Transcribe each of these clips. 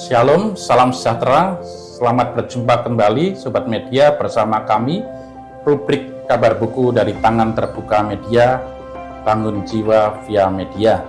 Shalom, salam sejahtera, selamat berjumpa kembali Sobat Media bersama kami, rubrik kabar buku dari tangan terbuka media, bangun jiwa via media.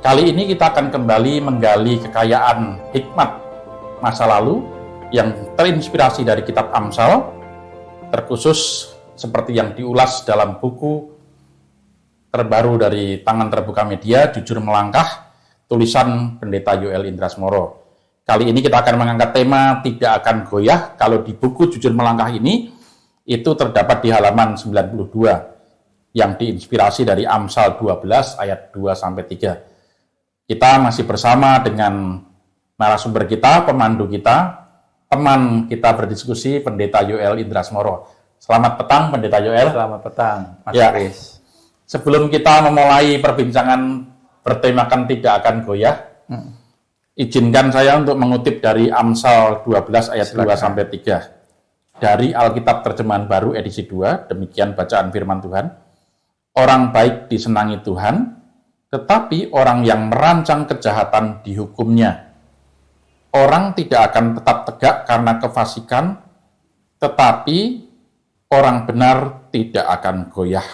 Kali ini kita akan kembali menggali kekayaan hikmat masa lalu yang terinspirasi dari kitab Amsal, terkhusus seperti yang diulas dalam buku terbaru dari tangan terbuka media, Jujur Melangkah, tulisan Pendeta Yoel Indrasmoro. Kali ini kita akan mengangkat tema tidak akan goyah. Kalau di buku Jujur Melangkah ini, itu terdapat di halaman 92 yang diinspirasi dari Amsal 12 ayat 2-3. Kita masih bersama dengan narasumber kita, pemandu kita, teman kita berdiskusi, Pendeta Yoel Indrasmoro. Selamat petang, Pendeta Yoel. Selamat petang, Mas Chris. Sebelum kita memulai perbincangan bertemakan tidak akan goyah, izinkan saya untuk mengutip dari Amsal 12 ayat 2-3 dari Alkitab Terjemahan Baru edisi 2. Demikian bacaan firman Tuhan. Orang baik disenangi Tuhan, tetapi orang yang merancang kejahatan dihukumnya. Orang tidak akan tetap tegak karena kefasikan, tetapi orang benar tidak akan goyah.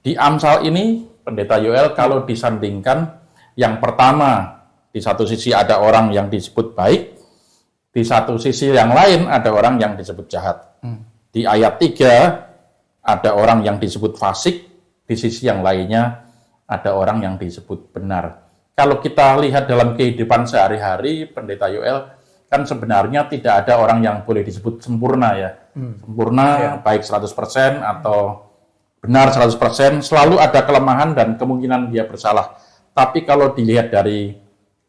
Di Amsal ini, Pendeta Yoel, kalau disandingkan, yang pertama, di satu sisi ada orang yang disebut baik, di satu sisi yang lain ada orang yang disebut jahat. Di ayat 3, ada orang yang disebut fasik, di sisi yang lainnya ada orang yang disebut benar. Kalau kita lihat dalam kehidupan sehari-hari, Pendeta Yoel, kan sebenarnya tidak ada orang yang boleh disebut sempurna ya. Sempurna, baik 100% atau benar 100%, selalu ada kelemahan dan kemungkinan dia bersalah. Tapi kalau dilihat dari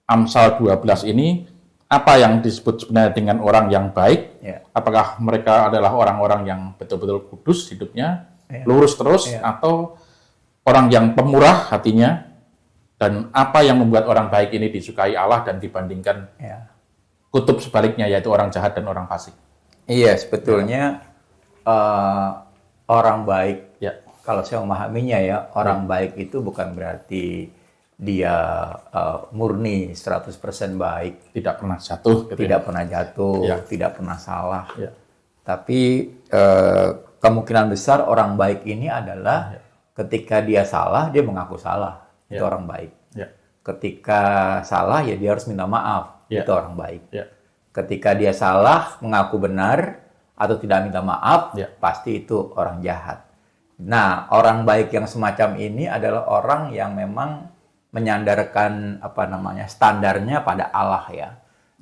Amsal 12 ini, apa yang disebut sebenarnya dengan orang yang baik? Apakah mereka adalah orang-orang yang betul-betul kudus hidupnya, lurus terus, atau orang yang pemurah hatinya? Dan apa yang membuat orang baik ini disukai Allah dan dibandingkan kutub sebaliknya, yaitu orang jahat dan orang fasik? Iya, sebetulnya orang baik, kalau saya memahaminya orang baik itu bukan berarti dia murni 100% baik. Tidak pernah jatuh. Tidak pernah jatuh, tidak pernah salah. Tapi kemungkinan besar orang baik ini adalah ketika dia salah, dia mengaku salah. Itu orang baik. Ketika salah, ya dia harus minta maaf. Itu orang baik. Ketika dia salah, mengaku benar, atau tidak minta maaf, pasti itu orang jahat. Nah, orang baik yang semacam ini adalah orang yang memang menyandarkan standarnya pada Allah ya.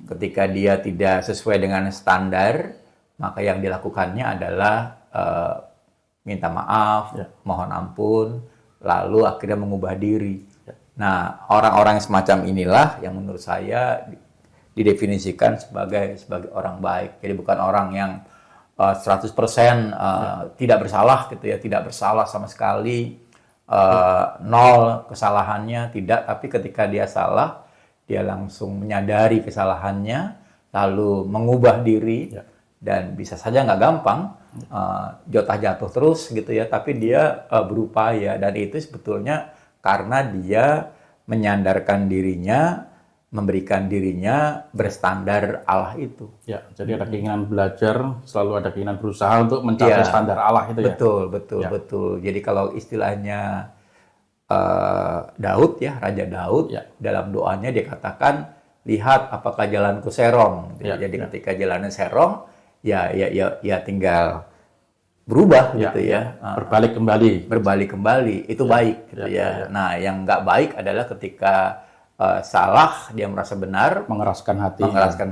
Ketika dia tidak sesuai dengan standar, maka yang dilakukannya adalah minta maaf, mohon ampun, lalu akhirnya mengubah diri. Nah, orang-orang semacam inilah yang menurut saya didefinisikan sebagai orang baik. Jadi bukan orang yang 100% tidak bersalah gitu ya, tidak bersalah sama sekali, nol kesalahannya, tidak. Tapi ketika dia salah, dia langsung menyadari kesalahannya, lalu mengubah diri, dan bisa saja nggak gampang, jatuh terus gitu ya, tapi dia berupaya, dan itu sebetulnya karena dia menyandarkan dirinya, memberikan dirinya berstandar Allah itu. Ya, jadi ada keinginan belajar, selalu ada keinginan berusaha untuk mencapai standar Allah itu ya. Betul. Jadi kalau istilahnya Daud ya, Raja Daud, dalam doanya dia katakan, lihat apakah jalanku serong. Jadi ketika jalannya serong, ya tinggal berubah gitu ya. Berbalik kembali, itu baik gitu ya. Nah, yang nggak baik adalah ketika salah, dia merasa benar, mengeraskan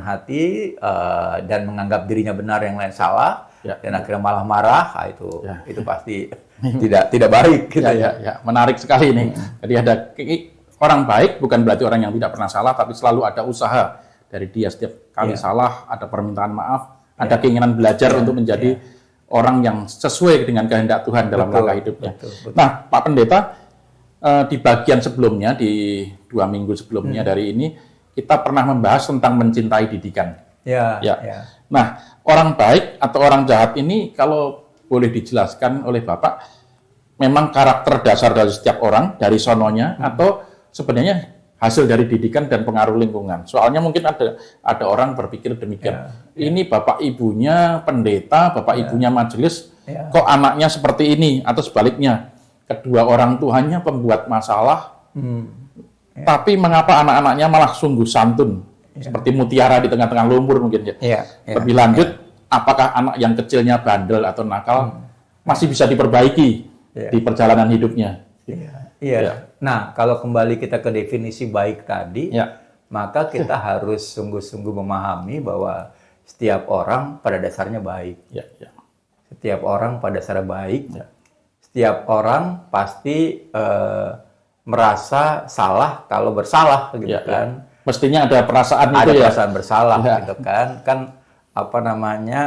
hati, dan menganggap dirinya benar, yang lain salah, dan akhirnya malah marah. Itu pasti tidak baik gitu ya. Menarik sekali ini. Jadi ada orang baik bukan berarti orang yang tidak pernah salah, tapi selalu ada usaha dari dia setiap kali salah, ada permintaan maaf, ada keinginan belajar untuk menjadi orang yang sesuai dengan kehendak Tuhan dalam langkah hidupnya. Betul. Nah, Pak Pendeta, di bagian sebelumnya, di 2 minggu sebelumnya dari ini, kita pernah membahas tentang mencintai didikan. Nah, orang baik atau orang jahat ini, kalau boleh dijelaskan oleh Bapak, memang karakter dasar dari setiap orang, dari sononya, atau sebenarnya hasil dari didikan dan pengaruh lingkungan. Soalnya mungkin ada orang berpikir demikian. Ini bapak ibunya pendeta, bapak ibunya majelis, kok anaknya seperti ini, atau sebaliknya, kedua orang tuanya pembuat masalah, tapi mengapa anak-anaknya malah sungguh santun, seperti mutiara di tengah-tengah lumpur mungkin ya. Lebih lanjut, apakah anak yang kecilnya bandel atau nakal masih bisa diperbaiki di perjalanan hidupnya? Nah, kalau kembali kita ke definisi baik tadi, maka kita harus sungguh-sungguh memahami bahwa setiap orang pada dasarnya baik. Setiap orang pada dasarnya baik. Setiap orang pasti merasa salah kalau bersalah, gitu kan. Mestinya ada perasaan ada itu ya. Perasaan bersalah, gitu kan. Kan apa namanya?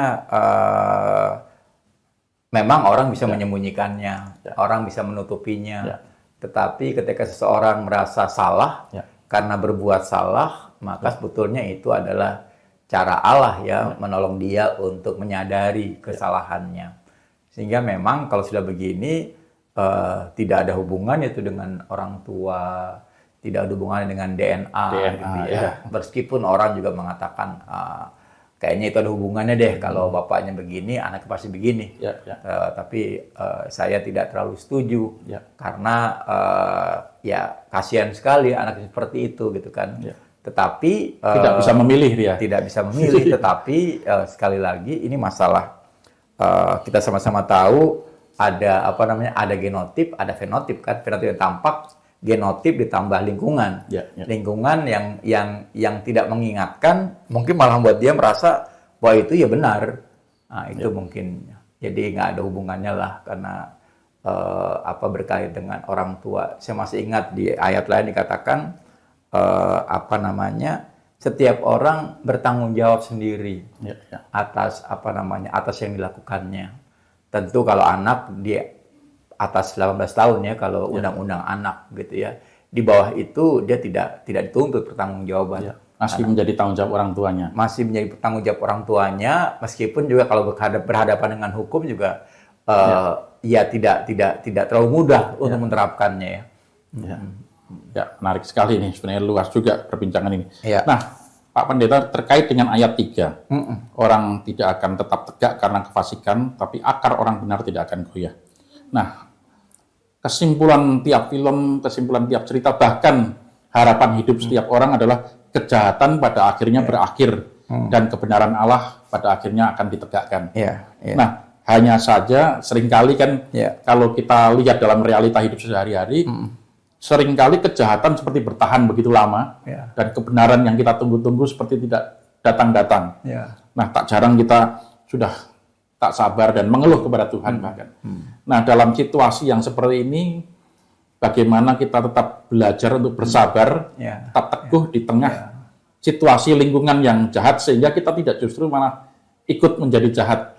Memang orang bisa menyembunyikannya, orang bisa menutupinya. Tetapi ketika seseorang merasa salah karena berbuat salah, maka sebetulnya itu adalah cara Allah menolong dia untuk menyadari kesalahannya. Sehingga memang kalau sudah begini tidak ada hubungannya itu dengan orang tua, tidak ada hubungannya dengan DNA gitu ya. Meskipun orang juga mengatakan kayaknya itu ada hubungannya deh, kalau bapaknya begini, anaknya pasti begini. Tapi saya tidak terlalu setuju karena ya kasihan sekali anak seperti itu, gitu kan. Tetapi tidak bisa memilih dia. Tidak bisa memilih, tetapi sekali lagi ini masalah kita sama-sama tahu ada apa namanya, ada genotip, ada fenotip kan. Fenotip yang tampak, genotip ditambah lingkungan. Lingkungan yang tidak mengingatkan, mungkin malah membuat dia merasa bahwa itu ya benar. Nah, itu mungkin. Jadi nggak ada hubungannya lah, karena apa berkait dengan orang tua. Saya masih ingat di ayat lain dikatakan apa namanya, setiap orang bertanggung jawab sendiri atas apa namanya, atas yang dilakukannya. Tentu kalau anak di atas 18 tahun ya, kalau undang-undang anak gitu ya. Di bawah itu dia tidak dituntut pertanggungjawaban. Masih menjadi tanggung jawab orang tuanya. Masih menjadi tanggung jawab orang tuanya, meskipun juga kalau berhadapan dengan hukum juga ya tidak terlalu mudah untuk menerapkannya ya. Ya, menarik sekali nih, sebenarnya luas juga perbincangan ini. Nah, Pak Pendeta, terkait dengan ayat 3, orang tidak akan tetap tegak karena kefasikan, tapi akar orang benar tidak akan goyah. Nah, kesimpulan tiap film, kesimpulan tiap cerita, bahkan harapan hidup setiap orang adalah kejahatan pada akhirnya berakhir dan kebenaran Allah pada akhirnya akan ditegakkan. Nah, hanya saja seringkali kan kalau kita lihat dalam realita hidup sehari-hari, seringkali kejahatan seperti bertahan begitu lama dan kebenaran yang kita tunggu-tunggu seperti tidak datang-datang. Nah, tak jarang kita sudah tak sabar dan mengeluh kepada Tuhan bahkan. Nah, dalam situasi yang seperti ini, bagaimana kita tetap belajar untuk bersabar, tetap teguh di tengah situasi lingkungan yang jahat, sehingga kita tidak justru malah ikut menjadi jahat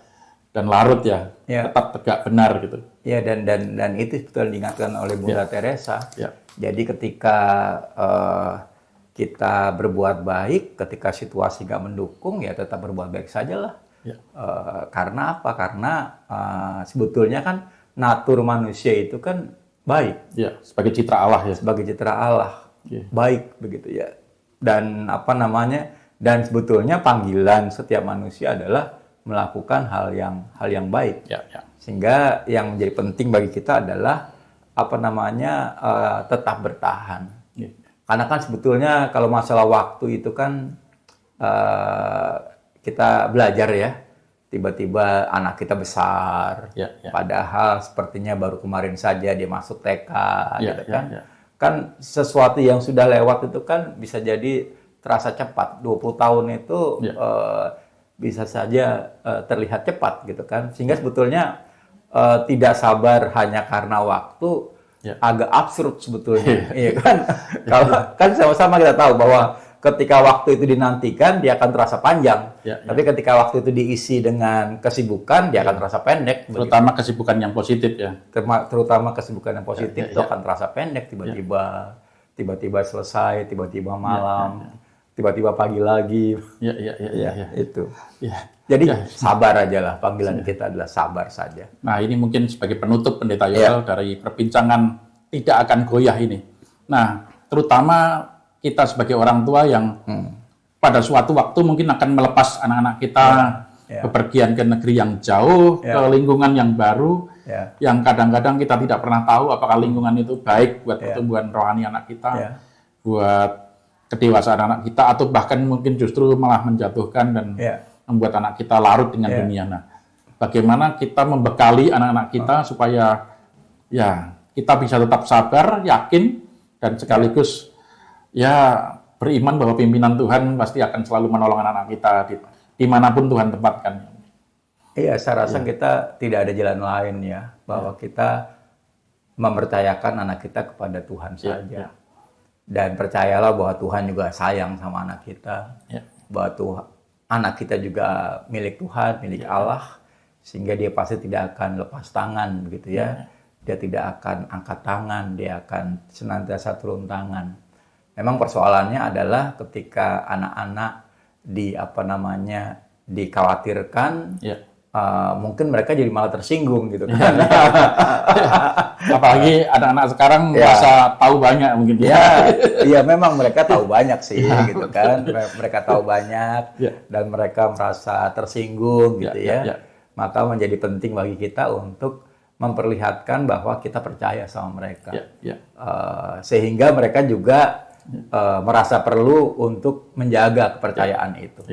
dan larut tetap tegak benar gitu. Dan itu betul diingatkan oleh Bunda Teresa. Jadi ketika kita berbuat baik, ketika situasi nggak mendukung, ya tetap berbuat baik sajalah. Karena apa? Karena sebetulnya kan natur manusia itu kan baik. Sebagai citra Allah ya. Sebagai citra Allah. Baik begitu ya. Dan apa namanya? Dan sebetulnya panggilan setiap manusia adalah melakukan hal yang baik. Sehingga yang menjadi penting bagi kita adalah apa namanya? Tetap bertahan. Karena kan sebetulnya kalau masalah waktu itu kan kita belajar ya. Tiba-tiba anak kita besar, padahal sepertinya baru kemarin saja dia masuk TK, gitu kan. Kan sesuatu yang sudah lewat itu kan bisa jadi terasa cepat. 20 tahun itu bisa saja terlihat cepat, gitu kan. Sehingga sebetulnya tidak sabar hanya karena waktu, agak absurd sebetulnya. Iya kan? Kalau kan sama-sama kita tahu bahwa ketika waktu itu dinantikan, dia akan terasa panjang. Tapi ketika waktu itu diisi dengan kesibukan, dia akan terasa pendek. Terutama kesibukan yang positif ya. Terutama kesibukan yang positif itu akan terasa pendek. Tiba-tiba selesai, tiba-tiba malam, tiba-tiba pagi lagi. Itu. Jadi sabar aja lah. Panggilan kita adalah sabar saja. Nah, ini mungkin sebagai penutup Pendeta Yoel dari perbincangan tidak akan goyah ini. Nah, terutama kita sebagai orang tua yang pada suatu waktu mungkin akan melepas anak-anak kita bepergian ke negeri yang jauh, ke lingkungan yang baru, yang kadang-kadang kita tidak pernah tahu apakah lingkungan itu baik buat pertumbuhan rohani anak kita, buat kedewasaan anak kita, atau bahkan mungkin justru malah menjatuhkan dan membuat anak kita larut dengan dunia. Nah, bagaimana kita membekali anak-anak kita supaya ya kita bisa tetap sabar, yakin, dan sekaligus ya beriman bahwa pimpinan Tuhan pasti akan selalu menolong anak-anak kita dimanapun Tuhan tempatkan. Iya, saya rasa kita tidak ada jalan lain ya, bahwa kita mempercayakan anak kita kepada Tuhan saja. Dan percayalah bahwa Tuhan juga sayang sama anak kita, bahwa anak kita juga milik Tuhan, milik Allah, sehingga dia pasti tidak akan lepas tangan, begitu ya. Dia tidak akan angkat tangan, dia akan senantiasa turun tangan. Memang persoalannya adalah ketika anak-anak dikhawatirkan, mungkin mereka jadi malah tersinggung gitu kan. Apalagi anak-anak sekarang merasa tahu banyak mungkin. Iya, memang mereka tahu banyak sih gitu kan. Mereka tahu banyak dan mereka merasa tersinggung gitu ya. Maka menjadi penting bagi kita untuk memperlihatkan bahwa kita percaya sama mereka. Sehingga mereka juga merasa perlu untuk menjaga kepercayaan itu.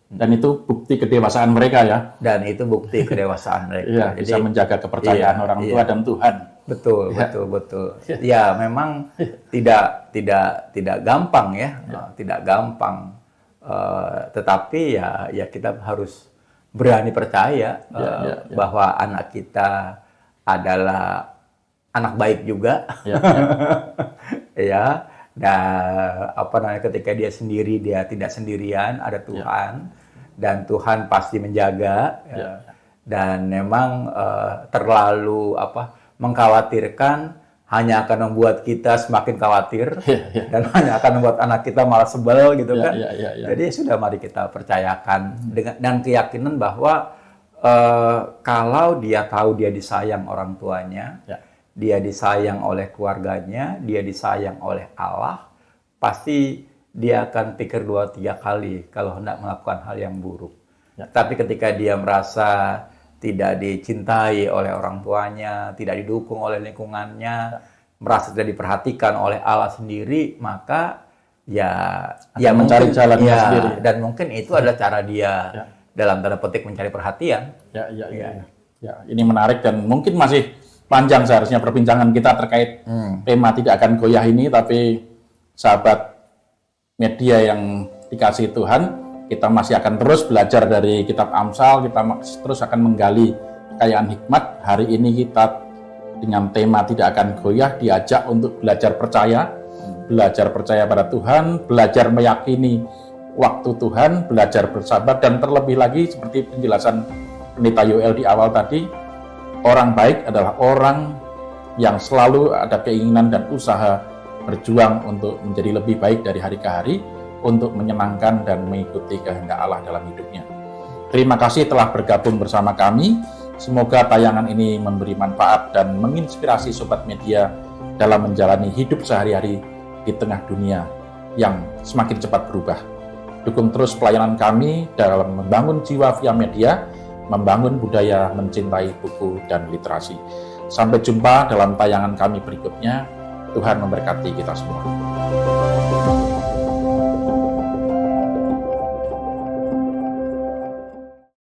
Dan itu bukti kedewasaan mereka ya. Dan itu bukti kedewasaan mereka. Jadi, bisa menjaga kepercayaan orang tua dan Tuhan. Betul. Ya, memang tidak gampang ya. Tidak gampang. Tetapi ya kita harus berani percaya bahwa anak kita adalah anak baik juga. Ya. Dan ketika dia sendiri, dia tidak sendirian, ada Tuhan, dan Tuhan pasti menjaga. Dan memang terlalu mengkhawatirkan hanya akan membuat kita semakin khawatir, dan hanya akan membuat anak kita malah sebel gitu kan. Jadi sudah, mari kita percayakan dan keyakinan bahwa kalau dia tahu dia disayang orang tuanya, dia disayang oleh keluarganya, dia disayang oleh Allah, pasti dia akan pikir 2-3 kali kalau hendak melakukan hal yang buruk. Tapi ketika dia merasa tidak dicintai oleh orang tuanya, tidak didukung oleh lingkungannya, merasa tidak diperhatikan oleh Allah sendiri, maka ya mencari mungkin, jalannya sendiri. Dan mungkin itu adalah cara dia dalam tanda petik mencari perhatian. Ini menarik dan mungkin masih panjang seharusnya perbincangan kita terkait tema tidak akan goyah ini, tapi sahabat media yang dikasihi Tuhan, kita masih akan terus belajar dari kitab Amsal, kita terus akan menggali kekayaan hikmat. Hari ini kita dengan tema tidak akan goyah diajak untuk belajar percaya pada Tuhan, belajar meyakini waktu Tuhan, belajar bersabar, dan terlebih lagi seperti penjelasan Pendeta Yoel di awal tadi, orang baik adalah orang yang selalu ada keinginan dan usaha berjuang untuk menjadi lebih baik dari hari ke hari, untuk menyenangkan dan mengikuti kehendak Allah dalam hidupnya. Terima kasih telah bergabung bersama kami. Semoga tayangan ini memberi manfaat dan menginspirasi sobat media dalam menjalani hidup sehari-hari di tengah dunia yang semakin cepat berubah. Dukung terus pelayanan kami dalam membangun jiwa via media, membangun budaya mencintai buku dan literasi. Sampai jumpa dalam tayangan kami berikutnya. Tuhan memberkati kita semua.